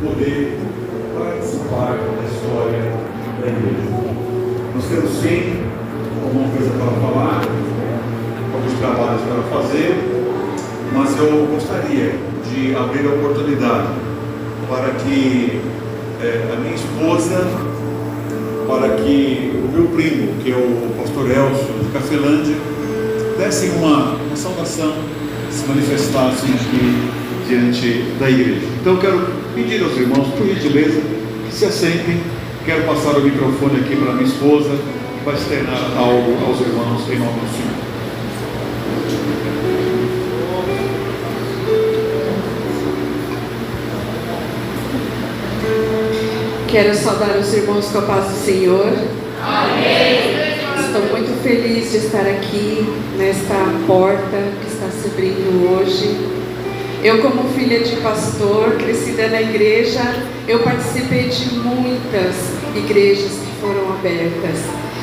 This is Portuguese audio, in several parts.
poder participar da história da igreja. Nós temos sim alguma coisa para falar, alguns trabalhos para fazer, mas eu gostaria de abrir a oportunidade para que a minha esposa, para que o meu primo, que é o pastor Elcio de Cafelândia, dessem uma saudação, se manifestassem aqui diante da igreja. Então eu quero pedir aos irmãos, por gentileza, que se assentem. Quero passar o microfone aqui para minha esposa, que vai externar algo aos irmãos em nome do Senhor. Quero saudar os irmãos com a paz do Senhor. Amém. Estou muito feliz de estar aqui nesta porta que está se abrindo hoje. Eu, como filha de pastor, crescida na igreja, eu participei de muitas igrejas que foram abertas.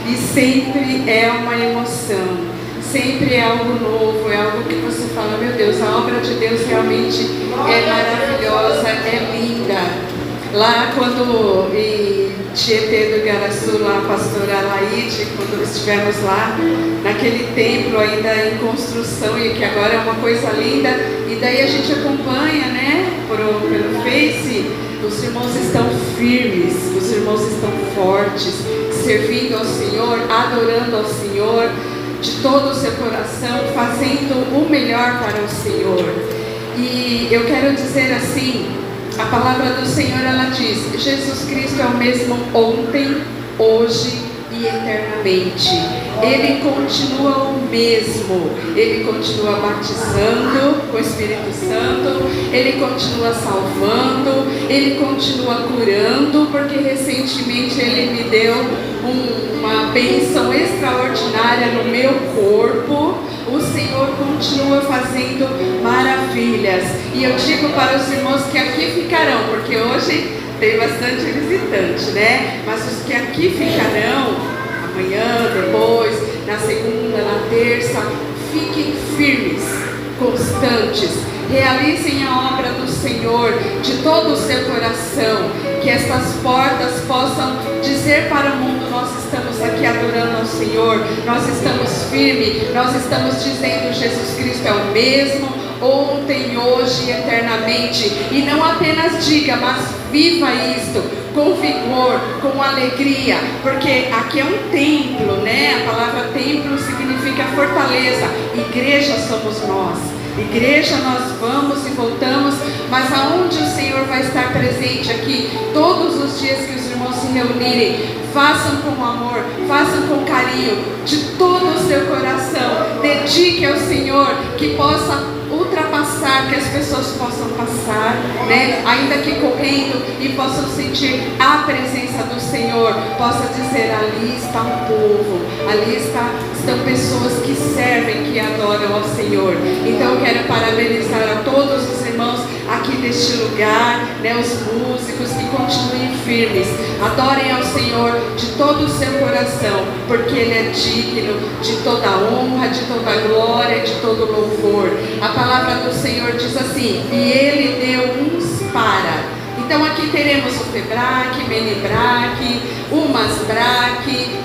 E sempre é uma emoção, sempre é algo novo, é algo que você fala, meu Deus, a obra de Deus realmente é maravilhosa, é linda. Lá quando em Tietê do Igaraçu, lá a pastora Laide, quando estivemos lá, naquele templo ainda em construção, e que agora é uma coisa linda, e daí a gente acompanha, né, pelo Face, os irmãos estão firmes, os irmãos estão fortes, servindo ao Senhor, adorando ao Senhor, de todo o seu coração, fazendo o melhor para o Senhor. E eu quero dizer assim, a palavra do Senhor, ela diz, Jesus Cristo é o mesmo ontem, hoje e eternamente. Ele continua o mesmo, ele continua batizando com o Espírito Santo, ele continua salvando, ele continua curando, porque recentemente ele me deu uma bênção extraordinária no meu corpo. O Senhor continua fazendo maravilhas, e eu digo para os irmãos que aqui ficarão, porque hoje tem bastante visitante, né? Mas os que aqui ficarão, amanhã, depois, na segunda, na terça, fiquem firmes, constantes, realizem a obra do Senhor de todo o seu coração, que estas portas possam dizer para o mundo, nós estamos aqui adorando ao Senhor, nós estamos firmes, nós estamos dizendo Jesus Cristo é o mesmo, ontem, hoje e eternamente. E não apenas diga, mas viva isto com vigor, com alegria, porque aqui é um templo, né? A palavra templo significa fortaleza. Igreja somos nós. Igreja nós vamos e voltamos, mas aonde o Senhor vai estar presente aqui, todos os dias que os irmãos se reunirem, façam com amor, façam com carinho, de todo o seu coração, dedique ao Senhor, que possa ultrapassar, que as pessoas possam passar, né? Ainda que correndo, e possam sentir a presença do Senhor, possa dizer, ali está um povo, ali estão pessoas que servem, que adoram ao Senhor. Então eu quero parabenizar a todos os irmãos aqui deste lugar, né? Os músicos, que continuem firmes, adorem ao Senhor de todo o seu coração, porque Ele é digno de toda honra, de toda glória, de todo louvor. A palavra do Senhor diz assim, e Ele deu uns para. Então aqui teremos o FEBRAC, MENIBRAC, o MASBRAC,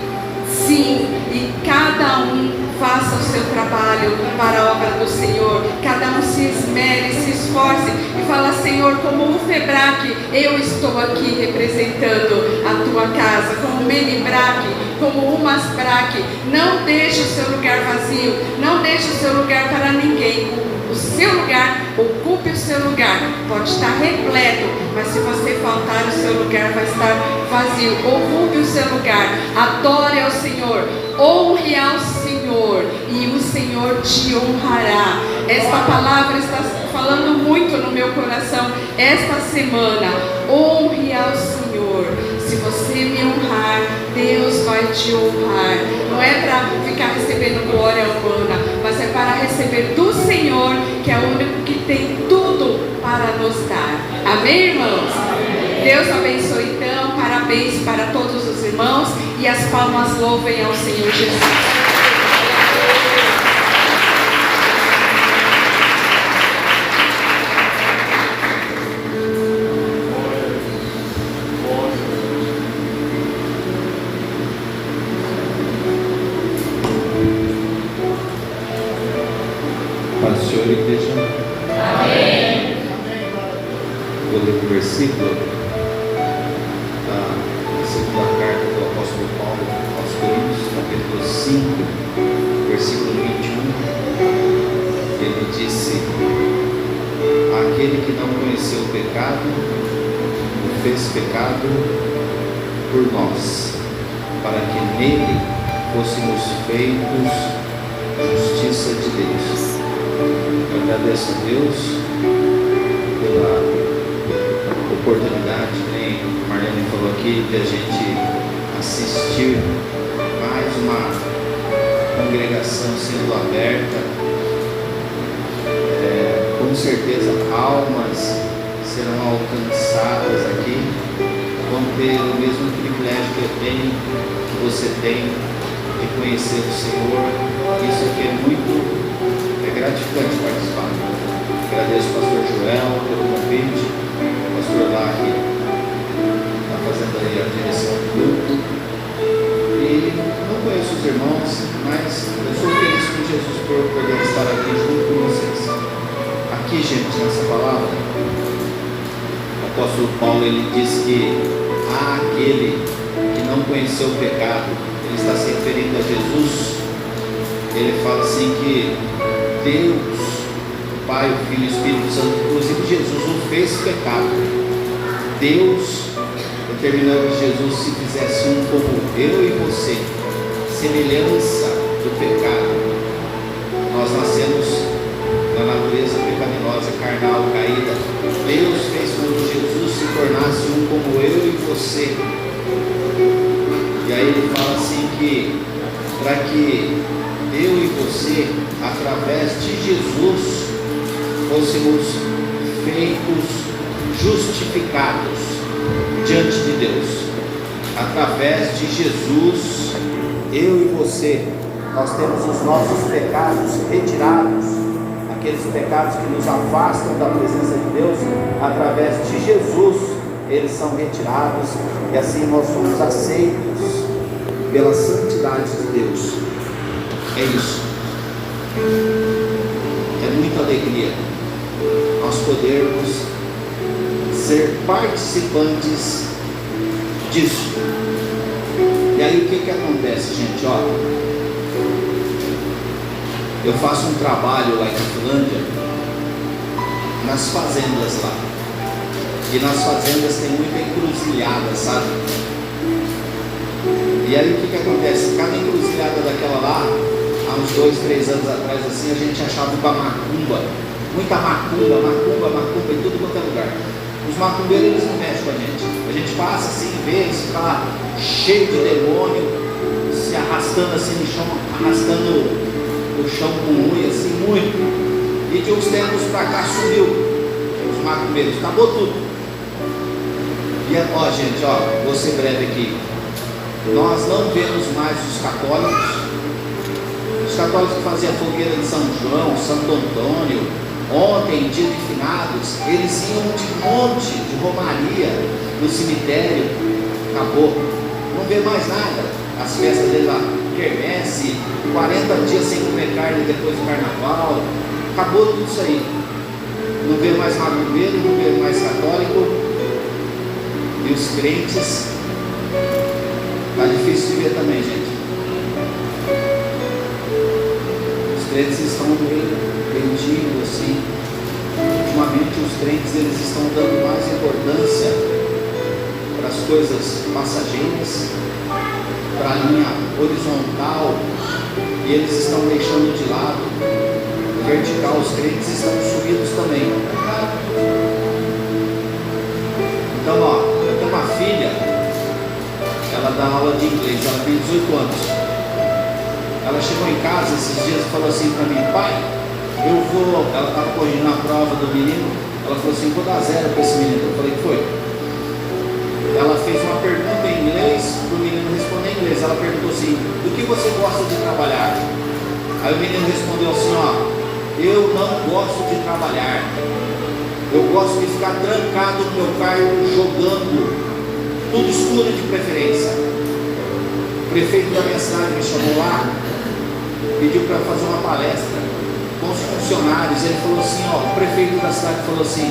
sim, e cada um faça o seu trabalho para a obra do Senhor, cada um se esmere, se esforce e fala, Senhor, como o FEBRAC, eu estou aqui representando a tua casa, como o MENIBRAC, como o MASBRAC, não deixe o seu lugar vazio, não deixe o seu lugar para ninguém. O seu lugar, ocupe o seu lugar, pode estar repleto, mas se você faltar, o seu lugar vai estar vazio. Ocupe o seu lugar, adore ao Senhor, honre ao Senhor, e o Senhor te honrará. Esta palavra está falando muito no meu coração esta semana. Honre ao Senhor. Se você me honrar, Deus vai te honrar. Não é para ficar recebendo glória humana, mas é para receber do Senhor, que é o único que tem tudo para nos dar. Amém, irmãos? Deus abençoe então. Parabéns para todos os irmãos, e as palmas louvem ao Senhor Jesus. versículo da segunda carta do apóstolo Paulo aos Coríntios, capítulo 5, versículo 21. Ele disse: aquele que não conheceu o pecado, o fez pecado por nós, para que nele fôssemos feitos justiça de Deus. Eu agradeço a Deus pela oportunidade, nem Marlene falou aqui, de a gente assistir mais uma congregação sendo aberta. Com certeza almas serão alcançadas aqui, vão ter o mesmo privilégio que eu tenho, que você tem, de conhecer o Senhor. Isso aqui é muito gratificante participar. Agradeço ao pastor Joel pelo convite, o pastor lá que está fazendo aí a direção do grupo. E não conheço os irmãos, mas eu sou feliz com Jesus por poder estar aqui junto com vocês. Aqui, gente, nessa palavra, o apóstolo Paulo, ele diz que há aquele que não conheceu o pecado. Ele está se referindo a Jesus. Ele fala assim que Deus, o Pai, o Filho e o Espírito Santo, inclusive Jesus, o fez pecado. Deus, determinando que Jesus se fizesse um como eu e você, semelhança do pecado. Nós nascemos na natureza pecaminosa, carnal, caída. Deus fez com que Jesus se tornasse um como eu e você. E aí ele fala assim que para que eu e você, através de Jesus, fôssemos feitos justificados diante de Deus. Através de Jesus, eu e você, nós temos os nossos pecados retirados, aqueles pecados que nos afastam da presença de Deus. Através de Jesus, eles são retirados, e assim nós somos aceitos pela santidade de Deus. É isso. É muita alegria nós podermos ser participantes disso. E aí o que acontece, gente? Ó, eu faço um trabalho lá em Finlândia, nas fazendas lá. E nas fazendas tem muita encruzilhada, sabe? E aí o que acontece? Cada encruzilhada daquela lá, há uns 2, 3 anos atrás, assim, a gente achava uma macumba, muita macumba em tudo quanto é lugar. Os macumbeiros, eles não mexem com a gente passa assim, vê, eles ficam lá cheio de demônio, se arrastando assim no chão, arrastando o chão com unha, assim, muito. E de uns tempos pra cá sumiu os macumbeiros, acabou tudo. E ó, gente, ó, vou ser breve aqui. Nós não vemos mais os católicos que faziam fogueira de São João, Santo Antônio. Ontem, dia de finados, eles iam de monte de romaria no cemitério. Acabou, não vê mais nada. As festas dele lá, quermesse, 40 dias sem comer carne depois do carnaval. Acabou tudo isso aí. Não vê mais macumbeiro, não vê mais católico. E os crentes, tá difícil de ver também, gente. Os crentes estão meio perdidos, assim. Ultimamente os crentes, eles estão dando mais importância para as coisas passageiras, para a linha horizontal, e eles estão deixando de lado o vertical. Os crentes estão subidos também. Então, ó, eu tenho uma filha, ela dá aula de inglês, ela tem 18 anos. Ela chegou em casa esses dias e falou assim para mim: pai, eu vou, ela estava corrigindo a prova do menino, ela falou assim: vou dar 0 para esse menino. Eu falei: que foi? Ela fez uma pergunta em inglês, para o menino responder em inglês. Ela perguntou assim: do que você gosta de trabalhar? Aí o menino respondeu assim: ó, eu não gosto de trabalhar, eu gosto de ficar trancado no meu quarto jogando, tudo escuro de preferência. O prefeito da minha cidade me chamou lá, pediu para fazer uma palestra com os funcionários. Ele falou assim, ó, o prefeito da cidade falou assim: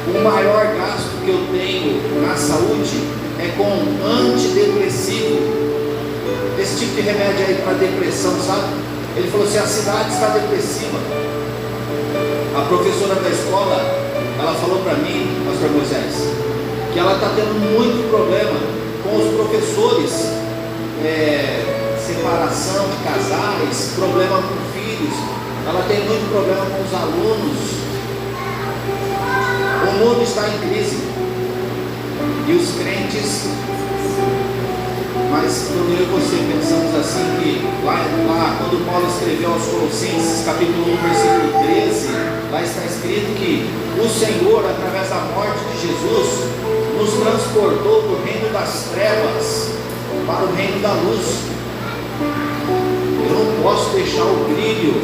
O maior gasto que eu tenho na saúde é com antidepressivo, esse tipo de remédio aí para depressão, sabe? Ele falou assim: a cidade está depressiva. A professora da escola, ela falou para mim, pastor Moisés, que ela está tendo muito problema com os professores, separação de casais, problema com filhos. Ela tem muito problema com os alunos. O mundo está em crise e os crentes, mas quando eu e você pensamos assim, que lá quando Paulo escreveu aos Colossenses, capítulo 1, versículo 13, lá está escrito que o Senhor, através da morte de Jesus, nos transportou do reino das trevas para o reino da luz. Eu não posso deixar o brilho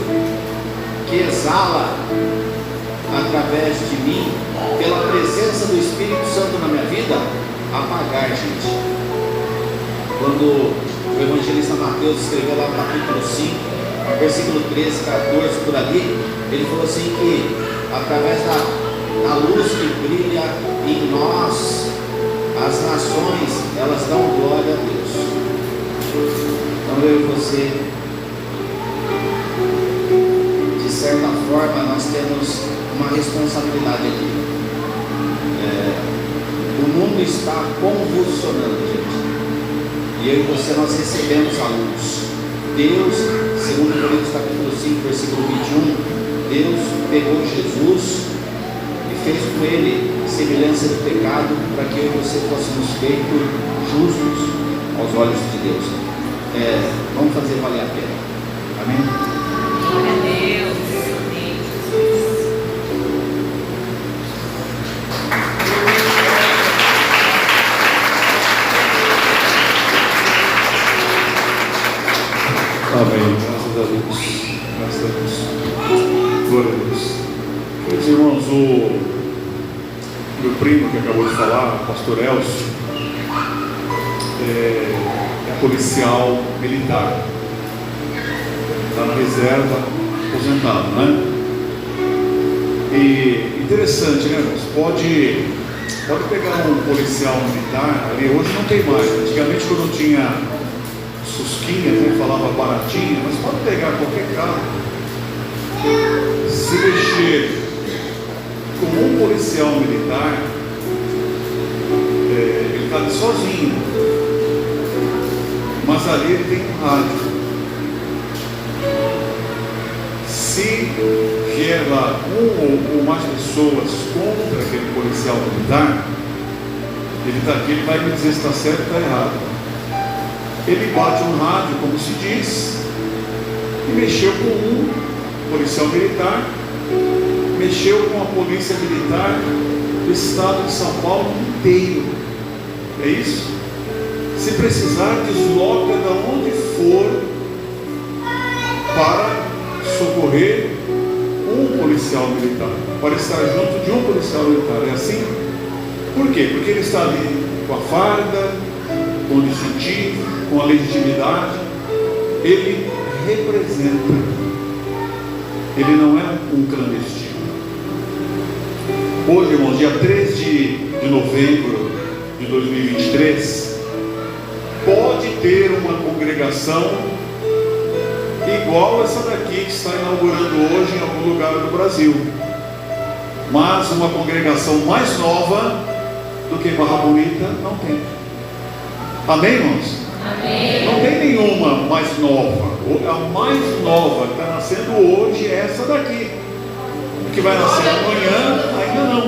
que exala através de mim, pela presença do Espírito Santo na minha vida, apagar, gente. Quando o evangelista Mateus escreveu lá no capítulo 5, versículo 13, 14, por ali, ele falou assim que através da luz que brilha em nós, as nações, elas dão glória a Deus. Então eu e você, de certa forma, nós temos uma responsabilidade aqui. O mundo está convulsionando, gente. E eu e você, nós recebemos a luz. Deus, segundo Coríntios capítulo 5, versículo 21, Deus pegou Jesus e fez com ele semelhança de pecado, para que eu e você fôssemos feitos justos aos olhos de Deus. Vamos fazer valer a pena. Amém? Glória a Deus. Amém, Jesus. Amém. Graças a Deus. Graças a Deus. Glória a Deus. Meus irmãos, o meu primo que acabou de falar, o pastor Elcio, é policial militar. Está na reserva, aposentado, né? E interessante, né, irmãos? Pode pegar um policial militar ali, hoje não tem mais. Antigamente, quando tinha susquinhas, né, falava baratinha, mas pode pegar qualquer carro, se mexer com um policial militar, ele está ali sozinho, mas ali ele tem um rádio. Se vier lá um ou mais pessoas contra aquele policial militar, ele está aqui, ele vai me dizer se está certo ou está errado. Ele bate um rádio, como se diz, e mexeu com um policial militar, mexeu com a polícia militar do estado de São Paulo inteiro. É isso? Se precisar, desloca de onde for para socorrer um policial militar, para estar junto de um policial militar. É assim? Por quê? Porque ele está ali com a farda, com o distintivo, com a legitimidade. Ele representa. Ele não é um clandestino. Hoje, irmãos, dia 3 de novembro de 2023, pode ter uma congregação igual essa daqui que está inaugurando hoje em algum lugar do Brasil, mas uma congregação mais nova do que Barra Bonita não tem. Amém, irmãos? Amém. Não tem nenhuma mais nova. A mais nova que está nascendo hoje é essa daqui. O que vai nascer amanhã, ainda não.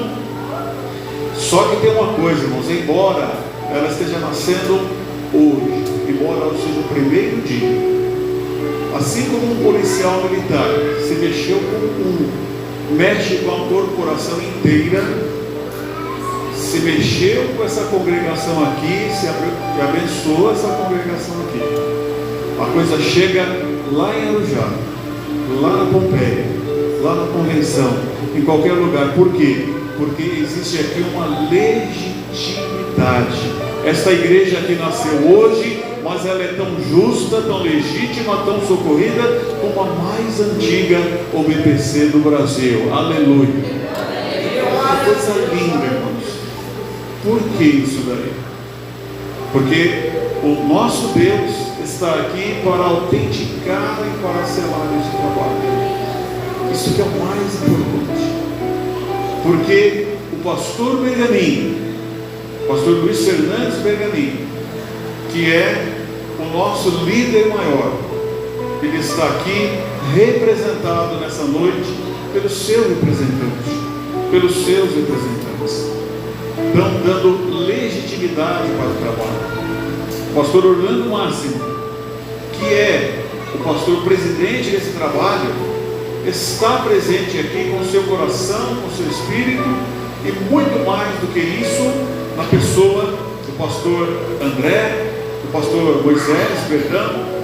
Só que tem uma coisa, irmãos, embora ela esteja nascendo hoje, embora ela seja o primeiro dia, assim como um policial militar se mexeu com mexe com a corporação inteira, se mexeu com essa congregação aqui, se abençoa essa congregação aqui. A coisa chega lá em Arujá, lá na Pompeia, lá na Convenção, em qualquer lugar. Por quê? Porque existe aqui uma legitimidade. Esta igreja aqui nasceu hoje, mas ela é tão justa, tão legítima, tão socorrida como a mais antiga OBPC do Brasil. Aleluia. Uma coisa linda. Por que isso daí? Porque o nosso Deus está aqui para autenticar e para selar esse trabalho. Isso que é o mais importante. Porque o pastor Bergamin, o pastor Luiz Fernandes Bergamin, que é o nosso líder maior, ele está aqui representado nessa noite pelo seu representante, pelos seus representantes. Estão dando legitimidade para o trabalho. O pastor Orlando Máximo, que é o pastor presidente desse trabalho, está presente aqui com o seu coração, com o seu espírito, e muito mais do que isso, na pessoa do pastor André, do pastor Moisés,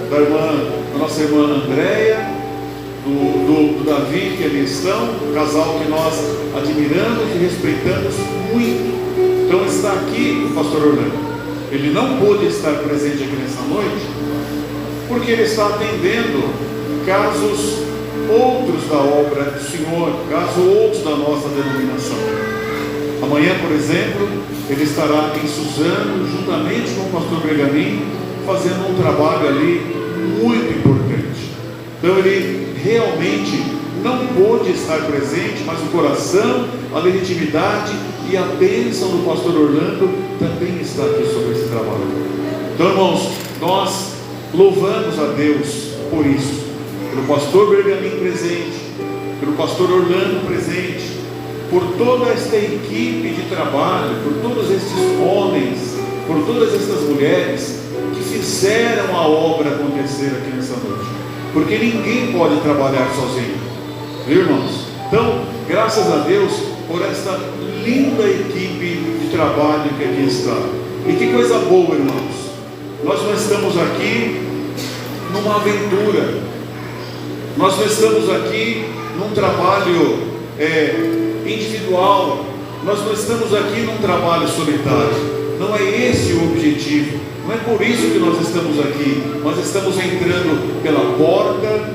da nossa irmã Andréia, do Davi, que ali estão, um casal que nós admiramos e respeitamos muito. Então está aqui o pastor Orlando. Ele não pôde estar presente aqui nessa noite, porque ele está atendendo casos outros da obra do Senhor, casos outros da nossa denominação. Amanhã, por exemplo, ele estará em Suzano, juntamente com o pastor Bergamin, fazendo um trabalho ali muito importante. Então ele realmente não pôde estar presente, mas o coração, a legitimidade e a bênção do pastor Orlando também está aqui sobre esse trabalho. Então, irmãos, nós louvamos a Deus por isso, pelo pastor Bergamin presente, pelo pastor Orlando presente, por toda esta equipe de trabalho, por todos estes homens, por todas estas mulheres que fizeram a obra acontecer aqui nessa noite, porque ninguém pode trabalhar sozinho, viu, irmãos? Então, graças a Deus por esta linda equipe de trabalho que aqui está. E que coisa boa, irmãos, nós não estamos aqui numa aventura, nós não estamos aqui num trabalho individual, nós não estamos aqui num trabalho solitário. Não é esse o objetivo, não é por isso que nós estamos aqui. Nós estamos entrando pela porta,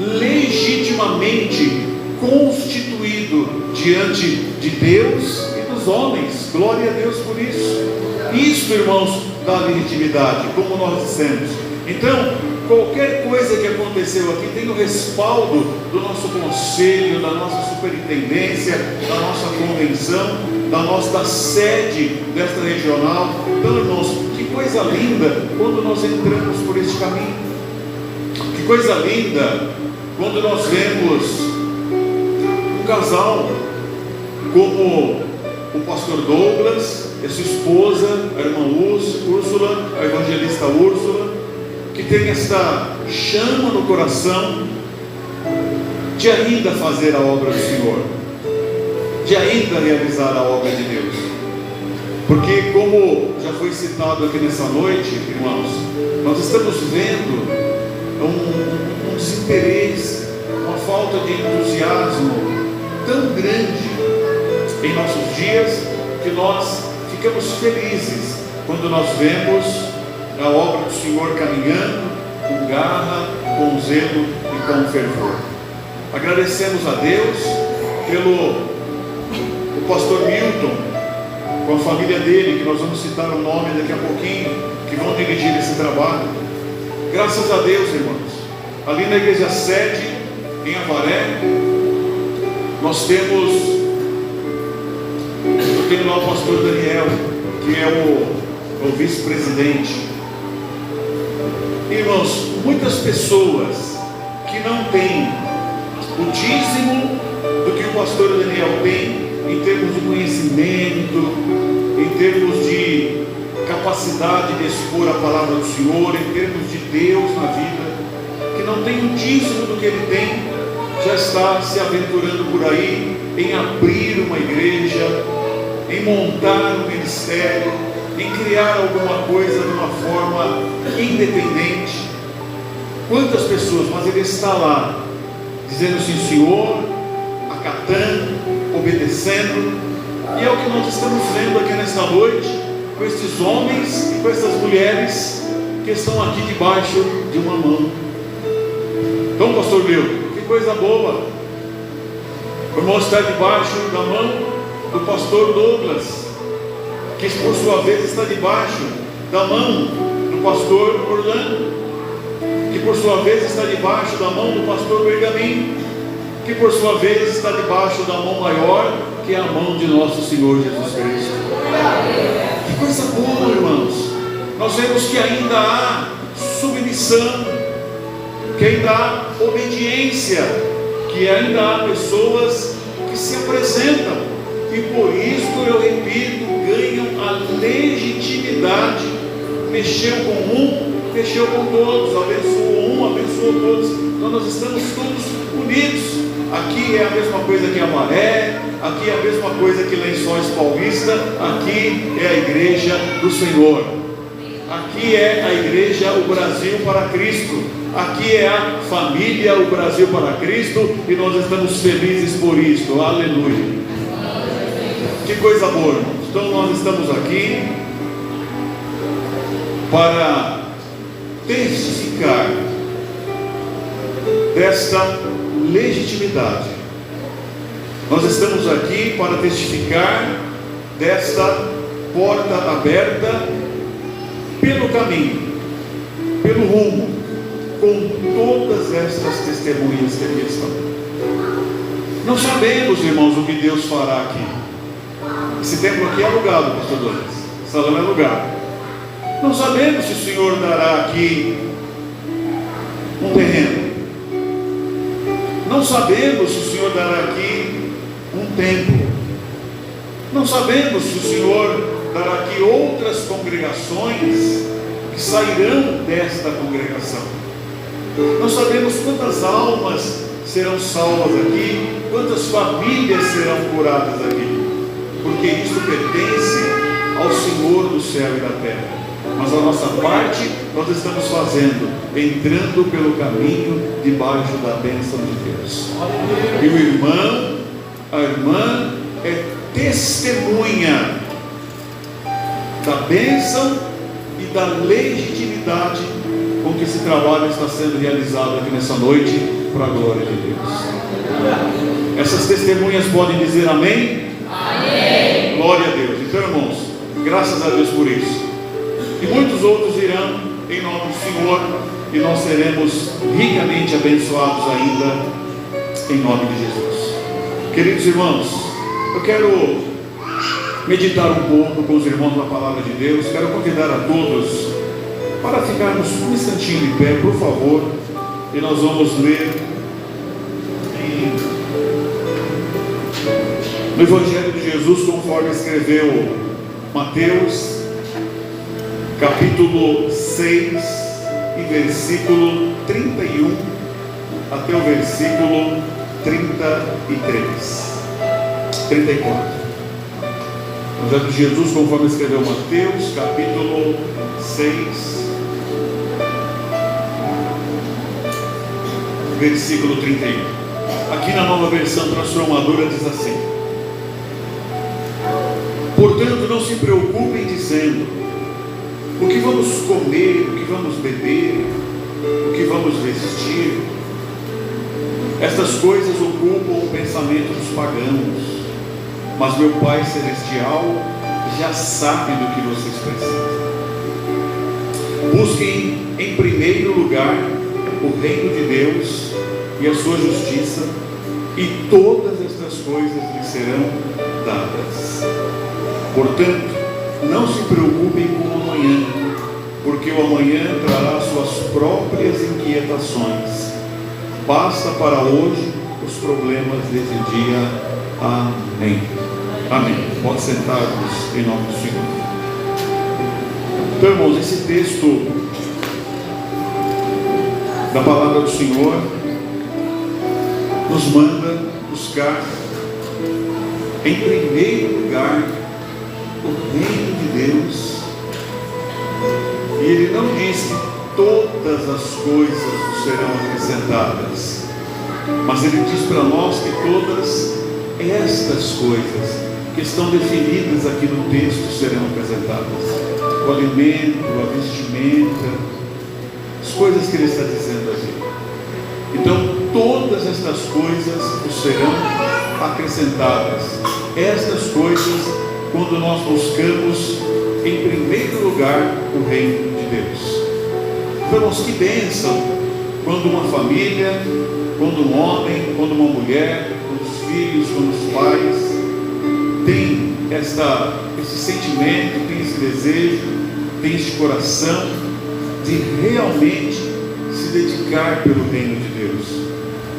legitimamente constituído diante de Deus e dos homens. Glória a Deus por isso. Isso, irmãos, dá legitimidade, como nós dissemos. Então, qualquer coisa que aconteceu aqui tem o respaldo do nosso conselho, da nossa superintendência, da nossa convenção, da sede desta regional. Então, irmãos, que coisa linda quando nós entramos por este caminho. Que coisa linda quando nós vemos um casal como o pastor Douglas e a sua esposa, a irmã Úrsula, a evangelista Úrsula, que tem esta chama no coração de ainda fazer a obra do Senhor, de ainda realizar a obra de Deus. Porque, como já foi citado aqui nessa noite, irmãos, nós estamos vendo um desinteresse, uma falta de entusiasmo tão grande em nossos dias, que nós ficamos felizes quando nós vemos a obra do Senhor caminhando com garra, com zelo e com fervor. Agradecemos a Deus pelo pastor Milton, com a família dele, que nós vamos citar o nome daqui a pouquinho, que vão dirigir esse trabalho. Graças a Deus, irmãos, ali na igreja sede, em Avaré, nós temos, eu tenho lá o pastor Daniel, que é o vice-presidente. Irmãos, muitas pessoas que não têm o dízimo do que o pastor Daniel tem, em termos de conhecimento, em termos de capacidade de expor a palavra do Senhor, em termos de Deus na vida, que não tem o dízimo do que ele tem, já está se aventurando por aí em abrir uma igreja, em montar um ministério, em criar alguma coisa de uma forma independente. Quantas pessoas, mas ele está lá, dizendo sim, Senhor, acatando, obedecendo. E é o que nós estamos vendo aqui nesta noite, com estes homens e com essas mulheres que estão aqui debaixo de uma mão. Então, pastor Milton, que coisa boa, o irmão está debaixo da mão do pastor Douglas, que por sua vez está debaixo da mão do pastor Orlando, que por sua vez está debaixo da mão do pastor Bergamin, que por sua vez está debaixo da mão maior, que é a mão de nosso Senhor Jesus Cristo. Que coisa boa, irmãos. Nós vemos que ainda há submissão, que ainda há obediência, que ainda há pessoas que se apresentam, e por isso, eu repito, ganham a legitimidade. Mexeu com um, mexeu com todos, abençoou um, abençoou todos. Então nós estamos todos unidos. Aqui é a mesma coisa que Amaré, aqui é a mesma coisa que Lençóis Paulista, aqui é a igreja do Senhor. Aqui é a igreja, o Brasil para Cristo. Aqui é a família, o Brasil para Cristo, e nós estamos felizes por isso. Aleluia. Que coisa boa, irmãos. Então nós estamos aqui para testificar desta legitimidade. Nós estamos aqui para testificar desta porta aberta pelo caminho, pelo rumo, com todas estas testemunhas que aqui estão. Não sabemos, irmãos, o que Deus fará aqui. Esse templo aqui é alugado, pastor Douglas. Esse salão é alugado. Não sabemos se o Senhor dará aqui um terreno. Não sabemos se o Senhor dará aqui um templo. Não sabemos se o Senhor dará aqui outras congregações que sairão desta congregação. Não sabemos quantas almas serão salvas aqui, quantas famílias serão curadas aqui, porque isso pertence ao Senhor do céu e da terra. Mas a nossa parte nós estamos fazendo, entrando pelo caminho debaixo da bênção de Deus. E o irmão, a irmã é testemunha da bênção e da legitimidade com que esse trabalho está sendo realizado aqui nessa noite, para a glória de Deus. Essas testemunhas podem dizer amém? Amém. Glória a Deus. Então, irmãos, graças a Deus por isso. E muitos outros irão em nome do Senhor, e nós seremos ricamente abençoados ainda em nome de Jesus. Queridos irmãos, eu quero meditar um pouco com os irmãos na palavra de Deus. Quero convidar a todos para ficarmos um instantinho de pé, por favor, e nós vamos ler no Evangelho de Jesus, conforme escreveu Mateus, capítulo 6, e versículo 31 até o versículo 34. Evangelho de Jesus, conforme escreveu Mateus, capítulo 6, versículo 31. Aqui na Nova Versão Transformadora diz assim: portanto, não se preocupem dizendo: o que vamos comer, o que vamos beber, o que vamos vestir. Estas coisas ocupam o pensamento dos pagãos, mas meu Pai Celestial já sabe do que vocês precisam. Busquem em primeiro lugar o reino de Deus e a sua justiça, e todas estas coisas lhes serão dadas. Portanto, não se preocupem com o amanhã, porque o amanhã trará suas próprias inquietações. Basta para hoje os problemas desse dia. Amém. Amém. Pode sentar-vos em nome do Senhor. Então, irmãos, esse texto da palavra do Senhor nos manda buscar em primeiro lugar o reino de Deus. E ele não diz que todas as coisas nos serão acrescentadas, mas ele diz para nós que todas estas coisas que estão definidas aqui no texto serão apresentadas: o alimento, a vestimenta, as coisas que ele está dizendo aqui. Então, todas estas coisas nos serão acrescentadas. Estas coisas quando nós buscamos em primeiro lugar o reino de Deus. Irmãos, que bênção quando uma família, quando um homem, quando uma mulher, quando os filhos, quando os pais tem esse sentimento, tem esse desejo, tem esse coração de realmente se dedicar pelo reino de Deus.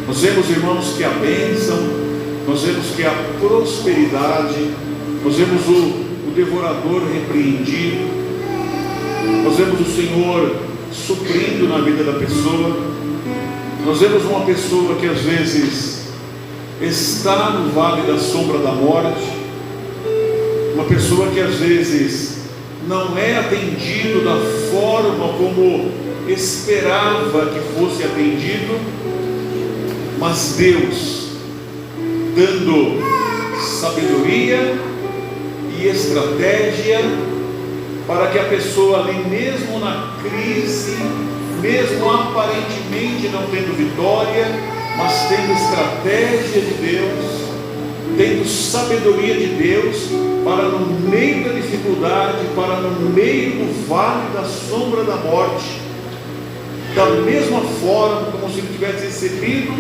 Nós vemos, irmãos, que a bênção, nós vemos que a prosperidade, nós vemos o devorador repreendido, nós vemos o Senhor suprindo na vida da pessoa. Nós vemos uma pessoa que às vezes está no vale da sombra da morte, uma pessoa que às vezes não é atendido da forma como esperava que fosse atendido, mas Deus dando sabedoria e estratégia para que a pessoa ali mesmo na crise, mesmo aparentemente não tendo vitória, mas tendo estratégia de Deus, tendo sabedoria de Deus, para no meio da dificuldade, para no meio do vale da sombra da morte, da mesma forma como se ele tivesse recebido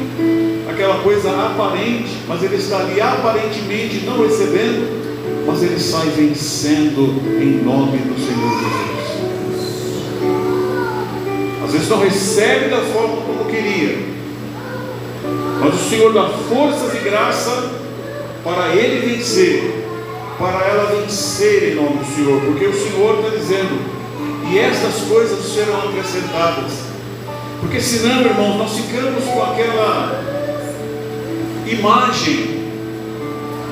aquela coisa aparente, mas ele está ali aparentemente não recebendo, mas ele sai vencendo em nome do Senhor Jesus. Às vezes não recebe da forma como queria, mas o Senhor dá forças e graça para ele vencer, para ela vencer em nome do Senhor, porque o Senhor está dizendo, e estas coisas serão acrescentadas. Porque senão, irmãos, nós ficamos com aquela imagem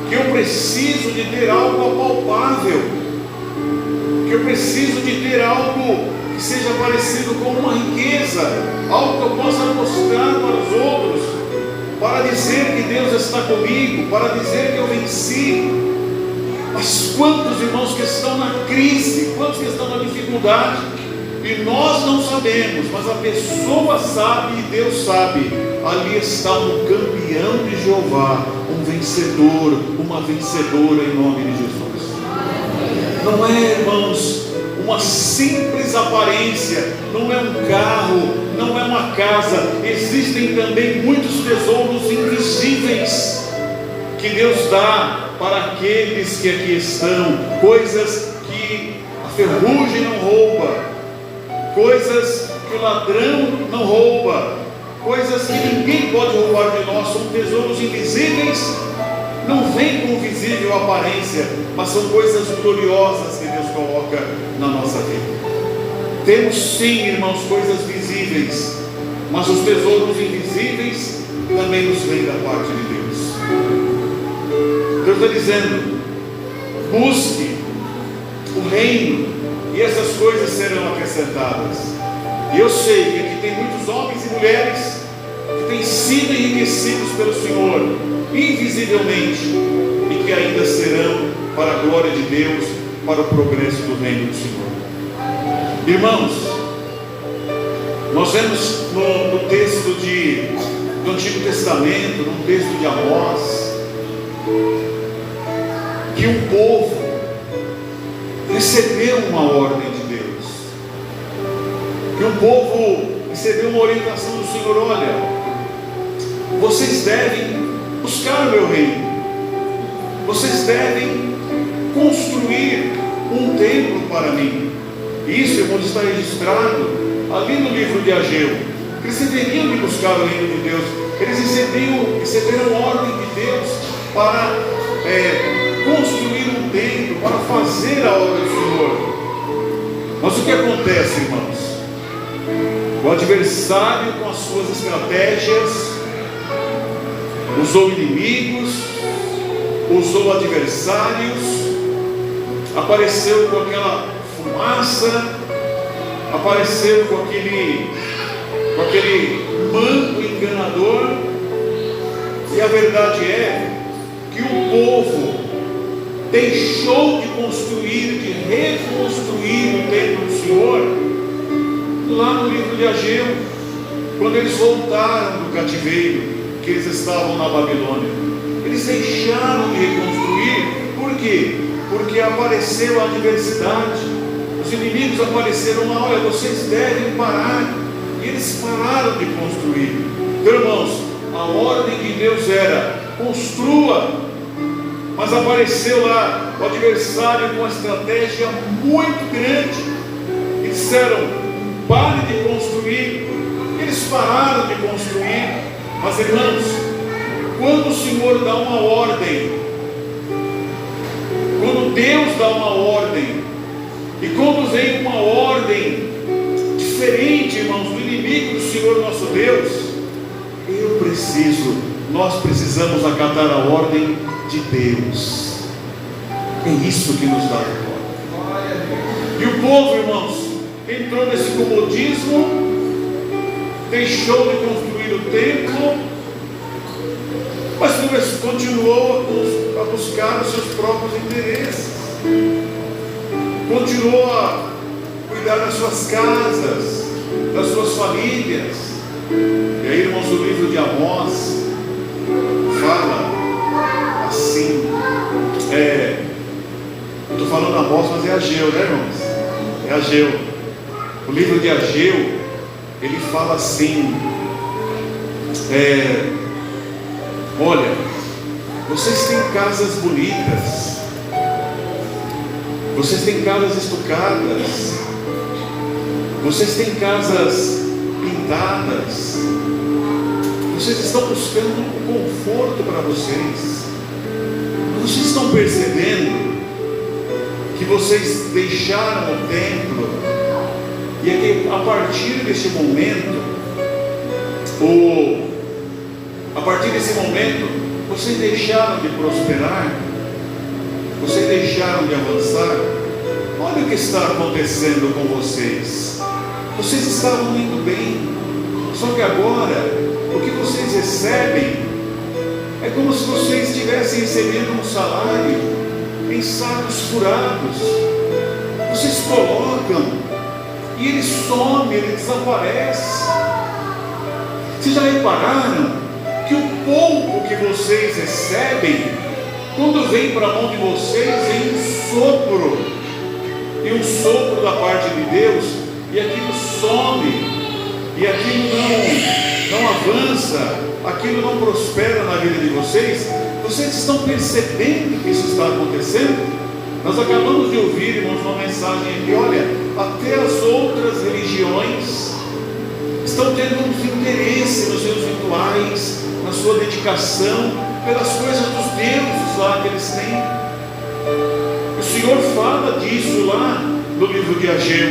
que eu preciso de ter algo apalpável, que eu preciso de ter algo que seja parecido com uma riqueza, algo que eu possa mostrar para os outros, para dizer que Deus está comigo, para dizer que eu venci. Mas quantos irmãos que estão na crise, quantos que estão na dificuldade, e nós não sabemos, mas a pessoa sabe e Deus sabe, ali está um campeão de Jeová, um vencedor, uma vencedora em nome de Jesus. Não é, irmãos, uma simples aparência, não é um carro, não é uma casa, existem também muitos tesouros invisíveis que Deus dá para aqueles que aqui estão, coisas que a ferrugem não rouba, coisas que o ladrão não rouba, coisas que ninguém pode roubar de nós, são tesouros invisíveis, não vem com visível aparência, mas são coisas gloriosas que Deus coloca na nossa vida. Temos sim, irmãos, coisas visíveis, mas os tesouros invisíveis também nos vêm da parte de Deus. Deus está dizendo, busque o reino, e essas coisas serão acrescentadas. E eu sei que aqui tem muitos homens e mulheres que têm sido enriquecidos pelo Senhor, invisivelmente, e que ainda serão para a glória de Deus, para o progresso do reino do Senhor. Irmãos, nós vemos no texto do Antigo Testamento, no texto de Amós, que um povo recebeu uma ordem de Deus, que um povo recebeu uma orientação do Senhor: olha, vocês devem buscar o meu reino, vocês devem construir um templo para mim. Isso, irmãos, está registrado ali no livro de Ageu. Eles deveriam de buscar o reino de Deus, eles receberam ordem de Deus para construir um templo, para fazer a obra do Senhor. Mas o que acontece, irmãos? O adversário, com as suas estratégias, usou inimigos, usou adversários, apareceu com aquela fumaça, apareceu com aquele manto enganador. E a verdade é que o povo deixou de construir, de reconstruir o templo do Senhor lá no livro de Ageu, quando eles voltaram do cativeiro, que eles estavam na Babilônia. Eles deixaram de reconstruir. Por quê? porque apareceu a adversidade. Os inimigos apareceram lá, olha, vocês devem parar. E eles pararam de construir. Então, irmãos, a ordem de Deus era: construa. Mas apareceu lá o adversário com uma estratégia muito grande. E disseram: pare de construir. Eles pararam de construir. Mas, irmãos, quando o Senhor dá uma ordem, quando Deus dá uma ordem, e quando vem uma ordem diferente, irmãos, do inimigo do Senhor nosso Deus, nós precisamos acatar a ordem de Deus. É isso que nos dá vitória. E o povo, irmãos, entrou nesse comodismo, deixou de construir o templo, mas continuou a buscar os seus próprios interesses, continuou a cuidar das suas casas, das suas famílias. E aí, irmãos, o livro de Amós fala assim, eu estou falando Amós, mas é Ageu, né, irmãos? É Ageu. O livro de Ageu, ele fala assim, olha, vocês têm casas bonitas, vocês têm casas estucadas, vocês têm casas pintadas, vocês estão buscando conforto para vocês. Vocês estão percebendo que vocês deixaram o templo, e é que a partir desse momento, vocês deixaram de prosperar, vocês deixaram de avançar. Olha o que está acontecendo com vocês. Vocês estavam indo bem, só que agora o que vocês recebem é como se vocês estivessem recebendo um salário em sacos furados. Vocês colocam e ele some, ele desaparece. Vocês já repararam que o pouco que vocês recebem, quando vem para a mão de vocês, vem um sopro, e um sopro da parte de Deus, e aquilo some, e aquilo não avança, aquilo não prospera na vida de vocês. Vocês estão percebendo que isso está acontecendo? Nós acabamos de ouvir, irmãos, uma mensagem aqui, olha, até as outras religiões estão tendo um interesse nos seus rituais, na sua dedicação, pelas coisas dos deuses lá que eles têm. O Senhor fala disso lá no livro de Ageu,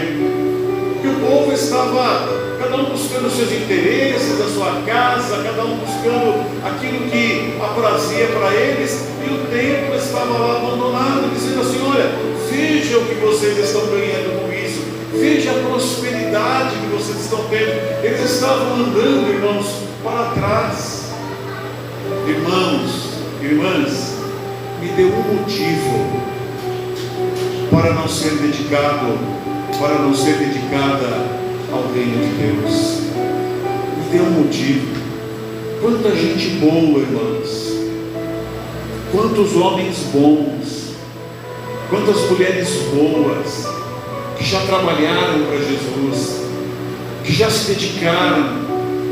que o povo estava, cada um buscando os seus interesses, a sua casa, cada um buscando aquilo que aprazia para eles, e o templo estava lá abandonado, dizendo assim: olha, veja o que vocês estão ganhando com isso, veja a prosperidade que vocês estão tendo. Eles estavam andando, irmãos, para trás. Irmãos, irmãs, me dê um motivo para não ser dedicado, para não ser dedicada ao reino de Deus. Me dê um motivo. Quanta gente boa, irmãos, quantos homens bons, quantas mulheres boas, que já trabalharam para Jesus, que já se dedicaram,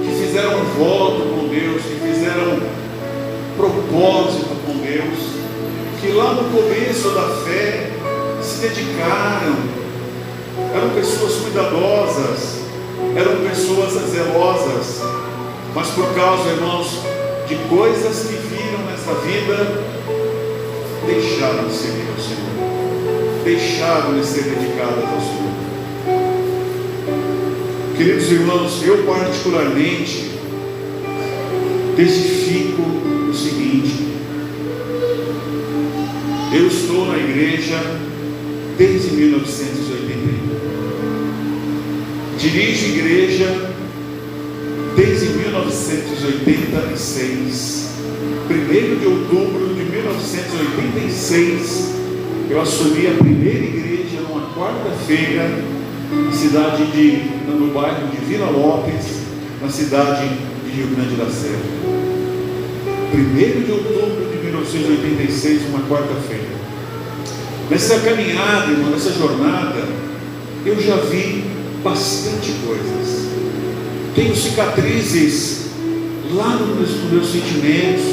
que fizeram um voto com Deus, que fizeram propósito com Deus, que lá no começo da fé se dedicaram, eram pessoas cuidadosas, eram pessoas zelosas, mas por causa, irmãos, de coisas que viram nessa vida, deixaram de servir ao Senhor, deixaram de ser dedicadas ao Senhor. Queridos irmãos, eu particularmente testifico o seguinte: eu estou na igreja desde 1981, dirijo igreja desde 1986. 1º de outubro de 1986 eu assumi a primeira igreja numa quarta-feira no bairro de Vila Lopes, na cidade de Rio Grande da Serra. 1º de outubro de 1986, uma quarta-feira. Nessa caminhada, irmão, nessa jornada, eu já vi bastante coisas. Tenho cicatrizes lá nos meus sentimentos,